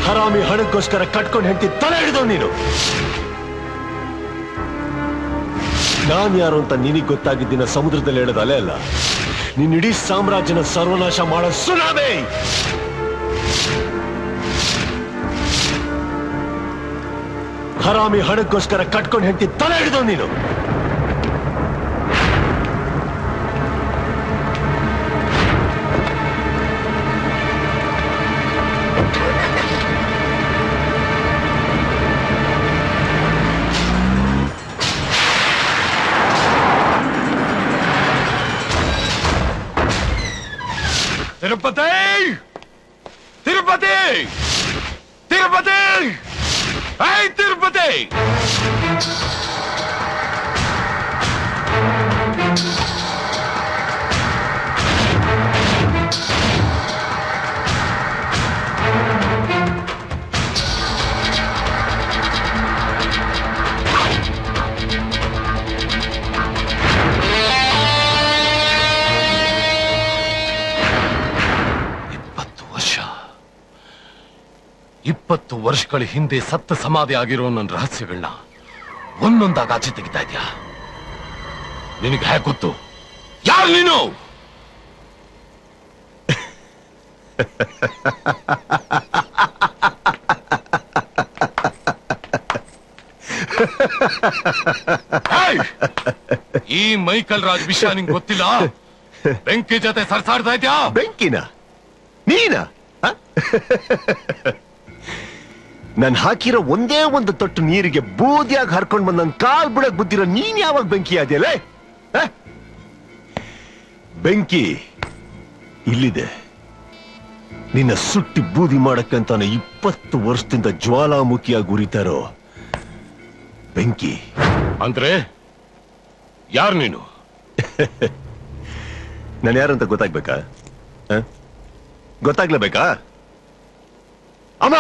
ಹರಾಮಿ ಹಣಕ್ಕೋಸ್ಕರ ಕಟ್ಕೊಂಡು ಹೆಂಡತಿ ತಲೆ ಹಿಡಿದವ್ ನೀನು. ನಾನ್ ಯಾರು ಅಂತ ನಿನಗ್ ಗೊತ್ತಾಗಿದ್ದಿನ ಸಮುದ್ರದಲ್ಲಿ ಹೇಳೋದು ಅಲೆ ಅಲ್ಲ, ನಿನ್ನ ಇಡೀ ಸಾಮ್ರಾಜ್ಯನ ಸರ್ವನಾಶ ಮಾಡೋ ಸುನಾಮಿ. ಹರಾಮಿ ಹಣಕ್ಕೋಸ್ಕರ ಕಟ್ಕೊಂಡು ಹೆಂಡತಿ ತಲೆ ಹಿಡಿದವ್ ನೀನು. ತಿರುಪತಿ ತಿರುಪತಿ ತಿರುಪತಿ ಐ ತಿರುಪತಿ. ಇಪ್ಪತ್ತು ವರ್ಷಗಳ ಹಿಂದೆ ಸತ್ತ ಸಮಾಧಿ ಆಗಿರೋ ನನ್ನ ರಹಸ್ಯಗಳನ್ನ ಒಂದೊಂದಾಗ ಆಚೆ ತೆಗಿತಾ ಇದ್ಯಾ. ನಿನಗೆ ಹೇಗೆ ಗೊತ್ತು? ಯಾರು ನೀನು? ಈ ಮೈಕಲ್ ರಾಜ್ ವಿಷಯ ನಿಂಗೆ ಗೊತ್ತಿಲ್ಲ? ಬೆಂಕಿ ಜೊತೆ ಸರ್ಸಾಡ್ತಾ ಇದ್ಯಾ? ಬೆಂಕಿನ ನೀನ? ನಾನು ಹಾಕಿರೋ ಒಂದೇ ಒಂದು ತೊಟ್ಟು ನೀರಿಗೆ ಬೂದಿಯಾಗಿ ಹರ್ಕೊಂಡ್ ಬಂದ್ ನನ್ ಕಾಲ್ ಬಿಡಕ್ ಬುದ್ದಿರೋ ನೀನ್ ಯಾವಾಗ ಬೆಂಕಿ ಆದ್ಯಲ್ಲ? ಬೆಂಕಿ ಇಲ್ಲಿದೆ. ನಿನ್ನ ಸುಟ್ಟಿ ಬೂದಿ ಮಾಡಕ್ಕಂತಾನೆ 20 ವರ್ಷದಿಂದ ಜ್ವಾಲಾಮುಖಿಯಾಗಿ ಉರಿತಾರೋ ಬೆಂಕಿ. ಅಂದ್ರೆ ಯಾರು ನೀನು? ನಾನು ಯಾರಂತ ಗೊತ್ತಾಗ್ಬೇಕಾ? ಗೊತ್ತಾಗ್ಲೇಬೇಕಾ? ಅಮ್ಮ